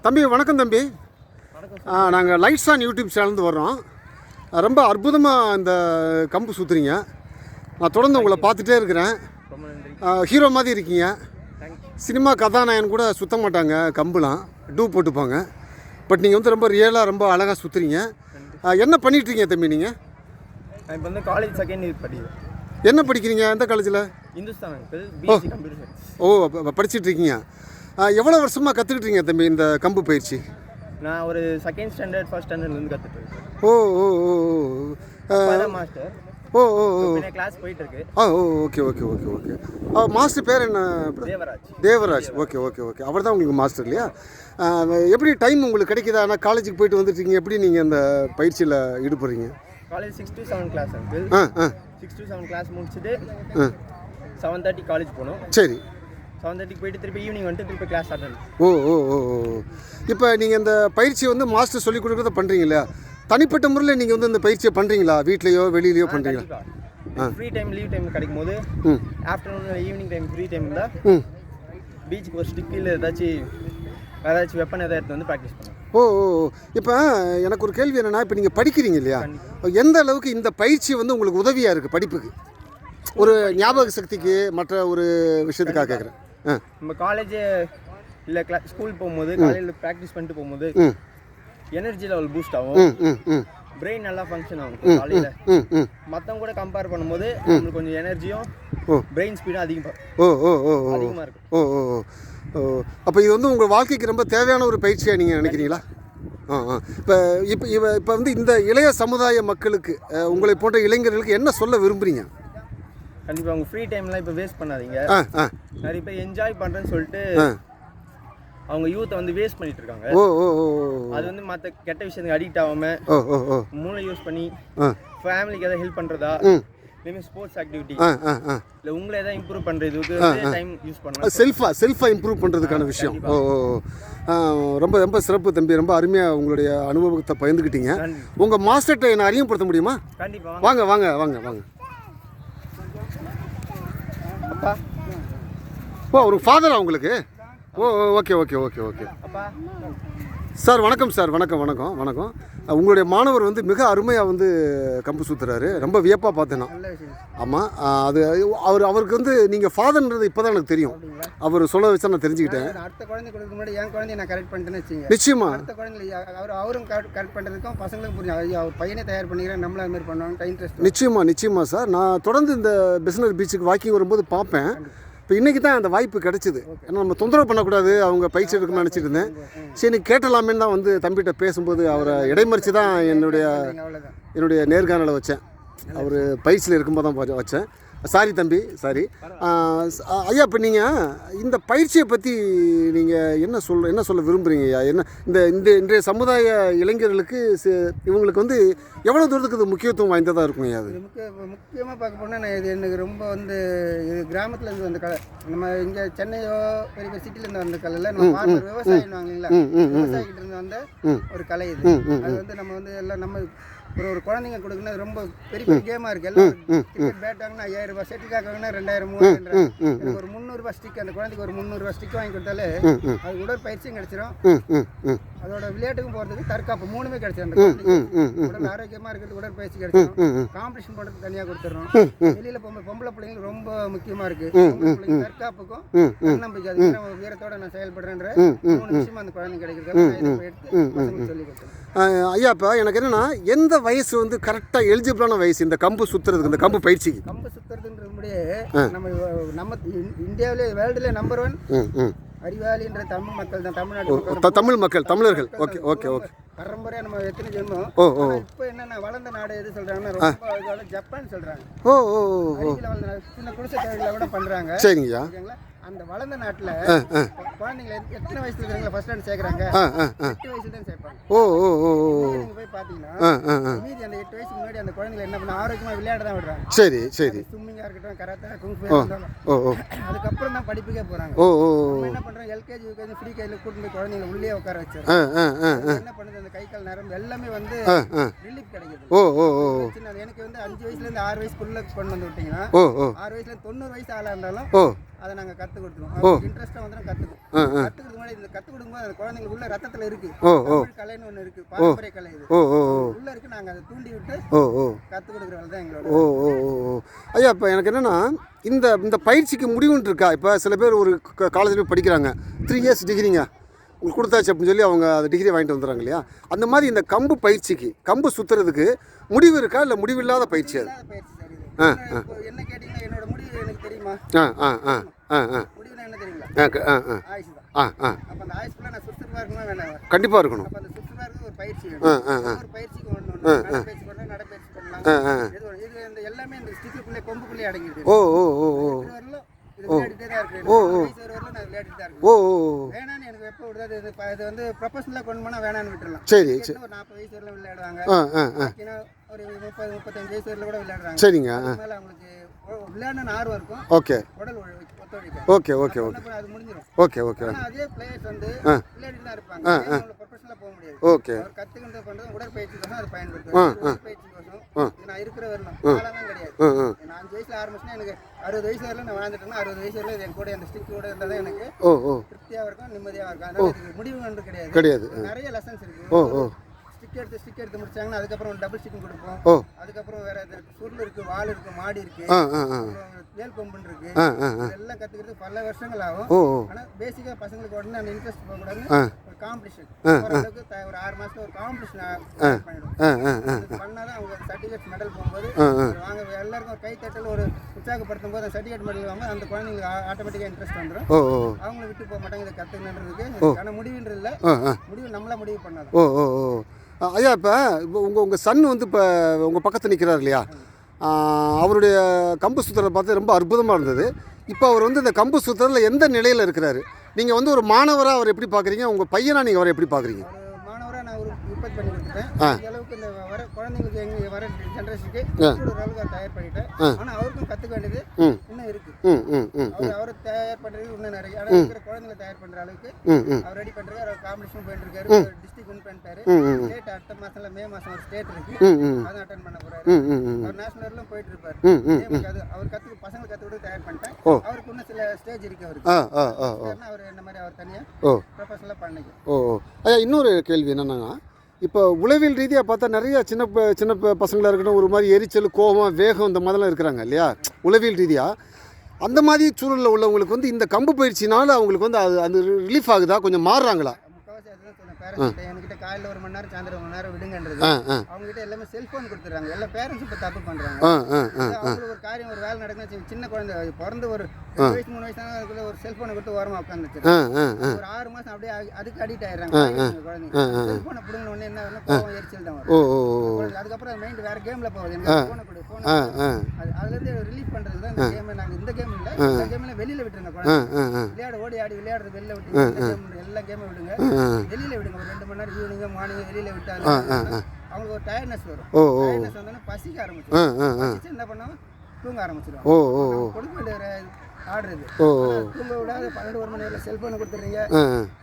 தம்பி வணக்கம் தம்பி. நாங்கள் லைட்ஸ் ஆன் யூடியூப் சேனல்ந்து வர்றோம். ரொம்ப அற்புதமாக இந்த கம்பு சுற்றுறீங்க. நான் தொடர்ந்து உங்களை பார்த்துட்டே இருக்கிறேன். ஹீரோ மாதிரி இருக்கீங்க. சினிமா கதாநாயகன் கூட சுற்ற மாட்டாங்க, கம்புலாம் டூ போட்டுப்பாங்க. பட் நீங்கள் வந்து ரொம்ப ரியலாக ரொம்ப அழகாக சுற்றுறீங்க. என்ன பண்ணிகிட்ருக்கீங்க தம்பி நீங்கள்? இப்போ வந்து காலேஜ் செகண்ட் இயர் படிக்கிறேன். என்ன படிக்கிறீங்க? எந்த காலேஜில்? Hindustan uncle, BSc computer science. ஓ, படிச்சுட்ருக்கீங்க. எவ்வளோ வருஷமாக கற்றுக்கிட்டீங்க தம்பி இந்த கம்பு பயிற்சி? நான் ஒரு செகண்ட் ஸ்டாண்டர்ட் ஃபர்ஸ்ட் ஸ்டாண்டர்ட்லேருந்து கற்றுட்டுருக்கேன். ஓ ஓ ஓ மாஸ்டர். ஓ ஓ ஓ கிளாஸ் போயிட்டு இருக்கு. Okay okay okay okay. Master பேர் என்ன? தேவராஜ். Okay okay okay. அவர் தான் உங்களுக்கு மாஸ்டர் இல்லையா? எப்படி டைம் உங்களுக்கு கிடைக்குதா? ஆனால் காலேஜுக்கு போயிட்டு வந்துட்டீங்க, எப்படி நீங்கள் அந்த பயிற்சியில் ஈடுபடுறீங்க? College 6 to 7 class uncle. 6 to 7 class முடிச்சுட்டு 7:30 காலேஜ் போகணும். சரி. 7:30 போயிட்டு திருப்பி ஈவினிங் வந்துட்டு திருப்பி கிளாஸ் ஸ்டார்ட் ஆகும். ஓ. இப்போ நீங்கள் இந்த பயிற்சியை வந்து மாஸ்டர் சொல்லிக் கொடுக்குறத பண்ணுறீங்க இல்லையா? தனிப்பட்ட முறையில் நீங்கள் வந்து இந்த பயிற்சியை பண்ணுறீங்களா? வீட்லையோ வெளியிலையோ பண்ணுறீங்களா? ஃப்ரீ டைம் லீவ் டைம் கிடைக்கும் போது afternoon evening time free time இருந்தால் பீச்சுக்கு ஒரு ஸ்டிக்கில் ஏதாச்சும் வெப்பன் எதாவது எடுத்து வந்து ப்ராக்டிஸ் பண்ணுவோம். ஓ. இப்போ எனக்கு ஒரு கேள்வி என்னென்னா, இப்போ நீங்கள் படிக்கிறீங்க இல்லையா, எந்த அளவுக்கு இந்த பயிற்சி வந்து உங்களுக்கு உதவியாக இருக்குது படிப்புக்கு? ஒரு ஞாபக சக்திக்கு, மற்ற ஒரு விஷயத்துக்காக கேட்குறேன். நம்ம காலேஜ் இல்லை ஸ்கூல் போகும்போது காலையில் ப்ராக்டிஸ் பண்ணிட்டு போகும்போது எனர்ஜி லெவல் பூஸ்ட் ஆகும், பிரெயின் நல்லா ஃபங்க்ஷன் ஆகும். காலையில் மற்றவங்க கூட கம்பேர் பண்ணும்போது நம்மளுக்கு கொஞ்சம் எனர்ஜியும் பிரெயின் ஸ்பீடும் அதிகமாக இருக்கும். அப்போ இது வந்து உங்கள் வாழ்க்கைக்கு ரொம்ப தேவையான ஒரு பயிற்சியாக நீங்கள் நினைக்கிறீங்களா? இப்போ வந்து இந்த இளைய சமுதாய மக்களுக்கு, உங்களை போன்ற இளைஞர்களுக்கு என்ன சொல்ல விரும்புகிறீங்க? கண்டிப்பாக அவங்க ஃப்ரீ டைம்லாம் இப்போ வேஸ்ட் பண்ணாதீங்க. நிறைய பேர் என்ஜாய் பண்ணுறேன்னு சொல்லிட்டு அவங்க யூத்தை வந்து வேஸ்ட் பண்ணிட்டு இருக்காங்க. அது வந்து மற்ற கெட்ட விஷயத்துக்கு அடிக்ட் ஆகாமல் மூளை யூஸ் பண்ணி ஃபேமிலிக்கு எதாவது ஹெல்ப் பண்ணுறதா, இல்லை ஸ்போர்ட்ஸ் ஆக்டிவிட்டி, இல்லை உங்களை எதாவது இம்ப்ரூவ் பண்ணுறதுக்கு டைம் யூஸ் பண்ணலாம். செல்ஃபாக இம்ப்ரூவ் பண்ணுறதுக்கான விஷயம். ரொம்ப ரொம்ப சிறப்பு தம்பி. ரொம்ப அருமையாக உங்களுடைய அனுபவத்தை பகிர்ந்துக்கிட்டீங்க. உங்கள் மாஸ்டர்கிட்ட என்னை அறிமுகப்படுத்த முடியுமா? கண்டிப்பாக. வாங்க வாங்க வாங்க வாங்க. அப்பா. ஒரு ஃபாதரா உங்களுக்கு? Okay okay okay okay. Sir வணக்கம் சார். வணக்கம். உங்களுடைய மாணவர் வந்து மிக அருமையாக வந்து கம்பு சுற்றுறாரு. ரொம்ப வியப்பாக பார்த்தேன் நான். ஆமாம், அது அவருக்கு வந்து நீங்கள் ஃபாதர்ன்றது இப்போ தான் எனக்கு தெரியும். அவர் சொல்ல வச்சா நான் தெரிஞ்சுக்கிட்டேன். அடுத்த குழந்தை கொடுக்க முன்னாடி என் குழந்தைய நான் கரெக்ட் பண்ணிட்டேன்னு வச்சுங்க. நிச்சயமா அடுத்த குழந்தை அவரும் கரெக்ட் பண்ணுறதுக்கும் பசங்களுக்கும் புரியும். அவர் பையனே தயார் பண்ணிக்கிறேன், நம்மள அது மாதிரி பண்ணுவாங்க இன்ட்ரெஸ்ட். நிச்சயமா சார். நான் தொடர்ந்து இந்த பிஸ்னஸ் பீச்சுக்கு வாக்கிங் வரும்போது பார்ப்பேன். இப்போ இன்றைக்கி தான் அந்த வாய்ப்பு கிடச்சிது. ஏன்னா நம்ம தொந்தரவு பண்ணக்கூடாது, அவங்க பயிற்சி எடுக்கணும்னு நினச்சிட்டு இருந்தேன். சரி, கேட்டலாமேன்னு தான் வந்து தம்பிகிட்ட பேசும்போது அவரை இடைமறித்து தான் என்னுடைய நேர்காணலை வச்சேன். அவர் பயிற்சியில் இருக்கும்போது தான் வச்சேன். சாரி தம்பி, சாரி. ஐயா, இப்போ நீங்கள் இந்த பயிற்சியை பற்றி நீங்கள் என்ன சொல்ல விரும்புகிறீங்க ஐயா? இன்றைய சமுதாய இளைஞர்களுக்கு இவங்களுக்கு வந்து எவ்வளோ தூரத்துக்கு இது முக்கியத்துவம் வாய்ந்ததாக இருக்குங்க? அது முக்கியமாக பார்க்க போனால் நான் இது எனக்கு ரொம்ப வந்து இது கிராமத்துலேருந்து வந்த கலை. நம்ம இங்கே சென்னையோ பெரிய சிட்டிலேருந்து வந்த கலையில் நம்ம விவசாயம் இல்லைங்களா, விவசாயிக்கிட்ட இருந்து வந்த ஒரு கலை இது. அது வந்து நம்ம வந்து எல்லாம் நம்ம ஒரு குழந்தைங்க கொடுக்குன்னா ரொம்ப பெரிய கேமாக இருக்குது. எல்லாம் கிரிக்கெட் பேட் வாங்கினா 5000 ரூபாய், செட்டில் வாங்கினா 2000 3000. ஒரு 300 ரூபாய் ஸ்டிக், அந்த குழந்தைக்கு ஒரு 300 ரூபாய் ஸ்டிக் வாங்கி கொடுத்தாலே அது உடற்பயிற்சியும் கிடைச்சிடும், அதோட விளையாட்டுக்கும் போகிறதுக்கு தற்காப்பு மூணுமே கிடைச்சிடும். அந்த குழந்தைக்கு உடல் ஆரோக்கியமாக இருக்கிறது, உடற்பயிற்சி கிடைச்சிடும், காம்படிஷன் பண்ணுறதுக்கு தனியாக கொடுத்துட்றோம். வெளியில் போகும்போது பொம்பளை பிள்ளைங்களுக்கு ரொம்ப முக்கியமாக இருக்குது. தற்காப்புக்கும் தன்னம்பிக்கை, அது வீரத்தோட நான் செயல்படுறேன்ற 3 விஷயம் அந்த குழந்தைங்க கிடைக்கிறது எடுத்து பசங்களுக்கு சொல்லி கொடுத்துருவேன். ஐயா, இப்போ எனக்கு என்னென்னா, எந்த வயசு வந்து கரெக்டாக எலிஜிபிளான வயசு இந்த கம்பு சுற்றுறதுக்கு, இந்த கம்பு பயிற்சிக்கு? கம்பு சுற்றுறதுன்றபடியே நம்ம இந்தியாவிலே வேர்ல்டுலேயே நம்பர் 1 அறிவாளின்ற தமிழ் மக்கள் தான். தமிழ் மக்கள், தமிழர்கள். ஓகே. பரம்பரையாக நம்ம எத்தனை ஜென்மம். இப்போ என்னென்ன வளர்ந்த நாடு எது சொல்கிறாங்கன்னா ரொம்ப ஜப்பான் சொல்கிறாங்க. சின்ன குடிசை தொழிலை விட பண்ணுறாங்க. சரிங்கய்யா. அந்த வளர்ந்த நாட்டில் குழந்தைங்களை எத்தனை வயசுல இருக்கிறவங்க ஃபர்ஸ்ட் ஸ்டாண்டர்ட் சேர்க்குறாங்க? 8 வயசுல தான் சேர்ப்பாங்க. நீங்கள் போய் பார்த்தீங்கன்னா மீதி அந்த 8 வயசுக்கு முன்னாடி அந்த குழந்தைங்க என்ன பண்ண ஆரோக்கியமாக விளையாட தான் விடுறாங்க. சரி சரி. ஸ்விம்மிங்காக இருக்கட்டும், கராத்தே, குங்ஃபு இருந்தாலும் அதுக்கப்புறம் தான் படிப்புக்கே போகிறாங்க. என்ன பண்ணுறோம், எல்கேஜி யூகேஜி ஃப்ரீ கையில் கூட்டிட்டு போய் குழந்தைங்களை உள்ளே உட்கார வச்சு என்ன பண்ணுது, அந்த கை கால் நரம்பு எல்லாமே வந்து ரிலீஃப் கிடைக்குது. எனக்கு வந்து 5 வயசுலேருந்து 6 வயசுக்குள்ளே கொண்டு வந்து விட்டிங்கன்னா 6 வயசுல 90 வயசு ஆளாக இருந்தாலும் அதை நாங்கள் கற்றுக் கொடுத்துருவோம். இன்ட்ரெஸ்ட்டாக வந்து கற்றுக்குவோம். கற்றுக்கிறது முன்னாடி இந்த கற்றுக் கொடுக்கும்போது அந்த குழந்தைங்களுக்கு உள்ள ரத்தத்தில் இருக்குது கலைன்னு ஒன்று இருக்குது, பாரம்பரிய கலை இது உள்ள இருக்குது. நாங்கள் அதை தூண்டி விட்டு கற்றுக் கொடுக்குற வேலை தான் எங்களோட. ஐயா இப்போ எனக்கு என்னென்னா இந்த பயிற்சிக்கு முடிவுன்னு இருக்கா? இப்போ சில பேர் ஒரு காலேஜில் போய் படிக்கிறாங்க, 3 இயர்ஸ் டிகிரிங்க உங்களுக்கு கொடுத்தாச்சு அப்படின்னு சொல்லி அவங்க அந்த டிகிரி வாங்கிட்டு வந்துடுறாங்க இல்லையா? அந்த மாதிரி இந்த கம்பு பயிற்சிக்கு, கம்பு சுற்றுறதுக்கு முடிவு இருக்கா இல்லை முடிவில்லாத பயிற்சி அது? என்ன கேட்டீங்கன்னா என்னோட முடிவு எனக்கு தெரியுமா? முடிவுனா என்ன தெரியுங்களா? ஆயுஷ் தான். அப்போ அந்த ஆயுஷ்ல நான் சுறுசுறுப்பாக இருக்கணும் வேணாம்? கண்டிப்பாக இருக்கணும். அப்போ அந்த சுறுசுறுப்பாக இருக்கிறது ஒரு பயிற்சி வேணும். ஒரு பயிற்சிக்கு ஒன்று நடைப்பயிற்சி பண்ணலாம், நடைப்பயிற்சி பண்ணலாம். இது இந்த எல்லாமே இந்த ஸ்டிக்குள்ளே கொம்புக்குள்ளே அடங்கிடுது. வேணான்னு எனக்கு எப்போ விடுறது, இது வந்து ப்ரொஃபஷனலாக கொண்டு போனால் வேணான்னு விட்டுறலாம். சரி சரி. ஒரு 40 வயசு வரலாம் விளையாடுவாங்க, ஒரு 30-35 வயசு வரல கூட விளையாடுறாங்க. சரிங்க. அதனால அவங்களுக்கு விளையாடணும்னு ஆர்வம் இருக்கும். ஓகே. உடல் ஒத்துழைக்கும். Okay okay okay. அது முடிஞ்சிடும். Okay okay. ஆனால் அதே பிளேயர்ஸ் வந்து விளையாடிட்டு தான் இருப்பாங்க, ப்ரொஃபஷனலாக போக முடியாது. ஓகே. அவர் கற்றுக்கிட்டு பண்ணுறது உடற்பயிற்சிக்கோசம் அதை பயன்படுத்துவாங்க. உடற்பயிற்சிக்கோசம் நான் இருக்கிற வரலாம் காலமே கிடையாது. நான் 5 வயசுல ஆரம்பிச்சுன்னா எனக்கு 60 வயசு வரல நான் வாழ்ந்துட்டேன்னா 60 வயசு வரல என் கூட அந்த ஸ்டிக் கூட இருந்தால் தான் எனக்கு திருப்தியாக இருக்கும், நிம்மதியாக இருக்கும். அதனால இதுக்கு முடிவு ஒன்று கிடையாது. நிறைய லெசன்ஸ் இருக்கு. ஸ்டிக் எடுத்து முடிச்சாங்கன்னா அதுக்கப்புறம் டபுள் ஸ்டிக்கிங் கொடுப்போம். அதுக்கப்புறம் வேற சுருள் இருக்கு, வால் இருக்கு, மாடி இருக்கு, வேல் கொம்புன்னு இருக்கு. இதெல்லாம் கத்துக்கிறது பல வருஷங்கள் ஆகும். ஆனா பேசிக்கா பசங்களுக்கு உடனே அந்த இன்ட்ரெஸ்ட் போகக்கூடாது. ஒரு காம்படிஷன் ஓரளவுக்கு ஒரு 6 மாசத்துல ஒரு காம்படிஷன் பண்ணிடும். பண்ணாதான் அவங்க சர்டிஃபிகேட் மெடல் போகும்போது வாங்க எல்லாருக்கும் ஒரு கை தட்டல் ஒரு உற்சாகப்படுத்தும் போது சர்டிஃபிகேட் மெடல் வாங்க அந்த குழந்தைங்களுக்கு ஆட்டோமேட்டிக்கா இன்ட்ரெஸ்ட் வந்துடும். அவங்கள விட்டு போக மாட்டாங்க இதை கத்துக்கணுன்றதுக்கு. ஆனா முடிவுன்றது இல்லை, முடிவு நம்மளா முடிவு பண்ணாதான். ஐயா இப்போ உங்கள் சன் வந்து இப்போ உங்கள் பக்கத்தில் நிற்கிறார் இல்லையா? அவருடைய கம்பு சுற்றுறதை பார்த்து ரொம்ப அற்புதமாக இருந்தது. இப்போ அவர் வந்து இந்த கம்பு சுற்றுறதுல எந்த நிலையில் இருக்கிறாரு? நீங்கள் வந்து ஒரு மாணவராக அவர் எப்படி பார்க்குறீங்க? உங்கள் பையனாக நீங்கள் அவரை எப்படி பார்க்குறீங்க? மாணவராக நான் ஒரு உற்பத்தி பண்ணி கொடுத்துட்டேன். இந்த அளவுக்கு இந்த வர குழந்தைங்களுக்கு எங்கள் வர ஜென்ரேஷனுக்கு ஓரளவுக்கு தயார் பண்ணிட்டேன். ஆனால் அவருக்கும் கற்றுக்க வேண்டியது இன்னும் இருக்குது. அவரை தயார் பண்ணுறது இன்னும் நிறைய. ஆனால் இருக்கிற குழந்தைங்களை தயார் பண்ணுற அளவுக்கு அவர் ரெடி பண்ணுறாரு. அவர் காம்படிஷன் போயிட்டு இருக்காரு, டிஸ்ட்ரிக்ட் வின் பண்ணிட்டாரு. ஸ்டேட் அடுத்த மாதத்துல மே மாதம் ஒரு ஸ்டேட் இருக்கு, அதான் அட்டன் பண்ண போறாரு. அவர் நேஷனல்லாம் போயிட்டு இருப்பாரு. அவர் பசங்களை கற்றுக்கிட்டு தயார் பண்ணிட்டேன். அவருக்கு இன்னும் சில ஸ்டேஜ் இருக்கு அவருக்கு. அவர் என்ன மாதிரி அவர் தனியாக ப்ரொஃபஷனலாக பண்ணிக்கும். ஐயா இன்னொரு கேள்வி என்னென்னா, இப்போ உளவியல் ரீதியாக பார்த்தா நிறைய சின்ன பசங்களாக இருக்கட்டும் ஒரு மாதிரி எரிச்சல், கோபம், வேகம் இந்த மாதிரிலாம் இருக்கிறாங்க இல்லையா? உளவியல் ரீதியாக அந்த மாதிரி சூழலில் உள்ளவங்களுக்கு வந்து இந்த கம்பு பயிற்சினால அவங்களுக்கு வந்து அது ரிலீஃப் ஆகுதா, கொஞ்சம் மாறுறாங்களா? என்கிட்ட காலையில் 1 மணி நேரம் சாயந்தரம் 1 மணி நேரம் விடுங்கன்றது. அவங்க கிட்ட எல்லாமே செல்போன் கொடுத்துறாங்க. எல்லா பேரண்ட்ஸ் இப்போ தப்பு பண்றாங்க. அவங்களுக்கு ஒரு காரியம் ஒரு வேலை நடக்குதுன்னு சின்ன குழந்தை பிறந்து ஒரு 2 வயசு 3 வயசான ஒரு செல்போனை கொடுத்து ஓரமா உட்காந்துச்சு. ஒரு 6 மாசம் அப்படியே அதுக்கு அடிக்ட் ஆயிடுறாங்க குழந்தைங்க. செல்போனை பிடுங்கின உடனே என்ன ஆகும், கோவம் எரிச்சல் தான் வரும். அதுக்கப்புறம் மைண்ட் வேற கேம்ல போகுது. எனக்கு போனை கொடு, போனை அதுல இருந்து ரிலீஃப் பண்றது தான் இந்த கேம். நாங்க இந்த கேம் இல்ல, இந்த கேம்ல வெளியில விட்டுருங்க குழந்தை. விளையாட ஓடி ஆடி விளையாடுறது வெளியில விட்டு எல்லா கேமும் விடுங்க, வெளியில விடுங்க. ஒரு 2 மணி நேரம் ஈவினிங் மார்னிங் வெளியில விட்டாலும் அவங்களுக்கு ஒரு டயர்ட்னஸ் வரும். டயர்ட்னஸ் வந்தோன்னா பசிக்க ஆரம்பிச்சிடும். என்ன பண்ணுவோம், தூங்க ஆரம்பிச்சிடும். கொடுக்க வேண்டிய ஒரு ஆர்டர் இது. தூங்க விடாத 12-1 மணி நேரம் செல்போனை கொடுத்துறீங்க.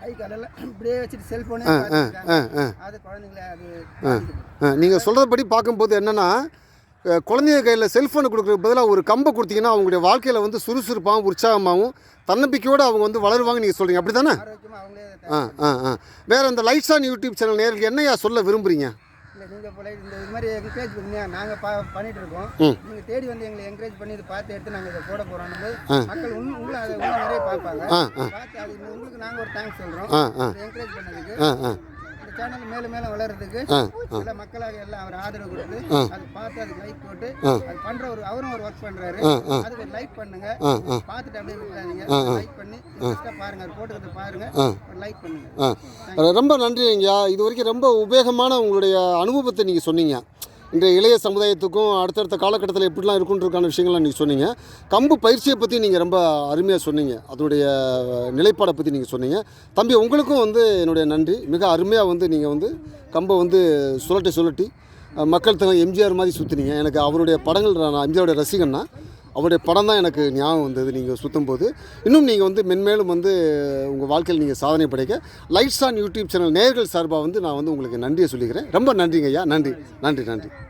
கை காலெல்லாம் இப்படியே வச்சுட்டு செல்போனே அது குழந்தைங்கள அது நீங்கள் சொல்கிறபடி பார்க்கும்போது என்னென்னா, குழந்தைங்க கையில் செல்ஃபோனை கொடுக்குறதுக்கு பதிலாக ஒரு கம்பை கொடுத்தீங்கன்னா அவங்களுடைய வாழ்க்கையில் வந்து சுறுசுறுப்பாகவும் உற்சாகமாகவும் தன்னம்பிக்கையோடு அவங்க வந்து வளருவாங்க நீங்கள் சொல்கிறீங்க, அப்படி தானே? வேறு இந்த லைட்ஸ் ஆன் யூடியூப் சேனல் நேருக்கு என்னையா சொல்ல விரும்புகிறீங்க? இல்லை நீங்கள் போல இந்த இது மாதிரி என்கரேஜ் பண்ணுங்க. நாங்கள் பண்ணிட்டு இருக்கோம். நீங்கள் தேடி வந்து எங்களை என்கரேஜ் பண்ணி இதை பார்த்து எடுத்து நாங்கள் இதை போட போகிறோம். மக்கள் உங்களை அதை இன்னும் நிறைய பார்ப்பாங்க. பார்த்து அது உங்களுக்கு நாங்கள் ஒரு தேங்க்ஸ் சொல்கிறோம் என்கரேஜ் பண்ணதுக்கு. சேனல் மேலும் மேலும் வளர்றதுக்கு சில மக்களாக எல்லாம் அவர் ஆதரவு கொடுத்து அது பார்த்து அதுக்கு லைக் போட்டு அது பண்ற அவரும் ஒரு ஒர்க் பண்றாரு. அதுக்கு ஒரு லைக் பண்ணுங்க, பார்த்துட்டு அப்படியே விட்டுறாதீங்க. லைக் பண்ணி பாருங்க, அவர் போட்டுக்கிறத பாருங்க, ஒரு லைக் பண்ணுங்க. ரொம்ப நன்றிங்கய்யா. இது வரைக்கும் ரொம்ப உபயோகமான உங்களுடைய அனுபவத்தை நீங்கள் சொன்னீங்க. இன்றைய இளைய சமுதாயத்துக்கும் அடுத்தடுத்த காலகட்டத்தில் எப்படிலாம் இருக்குன்றதுக்கான விஷயங்கள்லாம் நீங்கள் சொன்னீங்க. கம்பு பயிற்சியை பற்றி நீங்கள் ரொம்ப அருமையாக சொன்னீங்க. அதனுடைய நிலைப்பாடை பற்றி நீங்கள் சொன்னீங்க. தம்பி உங்களுக்கும் வந்து என்னுடைய நன்றி. மிக அருமையாக வந்து நீங்கள் வந்து கம்பை வந்து சுழட்டி மக்கள் தங்க எம்ஜிஆர் மாதிரி சுற்றினீங்க. எனக்கு அவருடைய படங்கள், நான் எம்ஜிஆருடைய ரசிகன்னா அவருடைய படம் தான் எனக்கு ஞாபகம் வந்தது நீங்கள் சுற்றும் போது. இன்னும் நீங்கள் வந்து மென்மேலும் வந்து உங்கள் வாழ்க்கையில் நீங்கள் சாதனை படைக்க லைட்ஸ் ஆன் யூடியூப் சேனல் நேயர்கள் சார்பாக வந்து நான் வந்து உங்களுக்கு நன்றியை சொல்லிக்கிறேன். ரொம்ப நன்றிங்க ஐயா. நன்றி.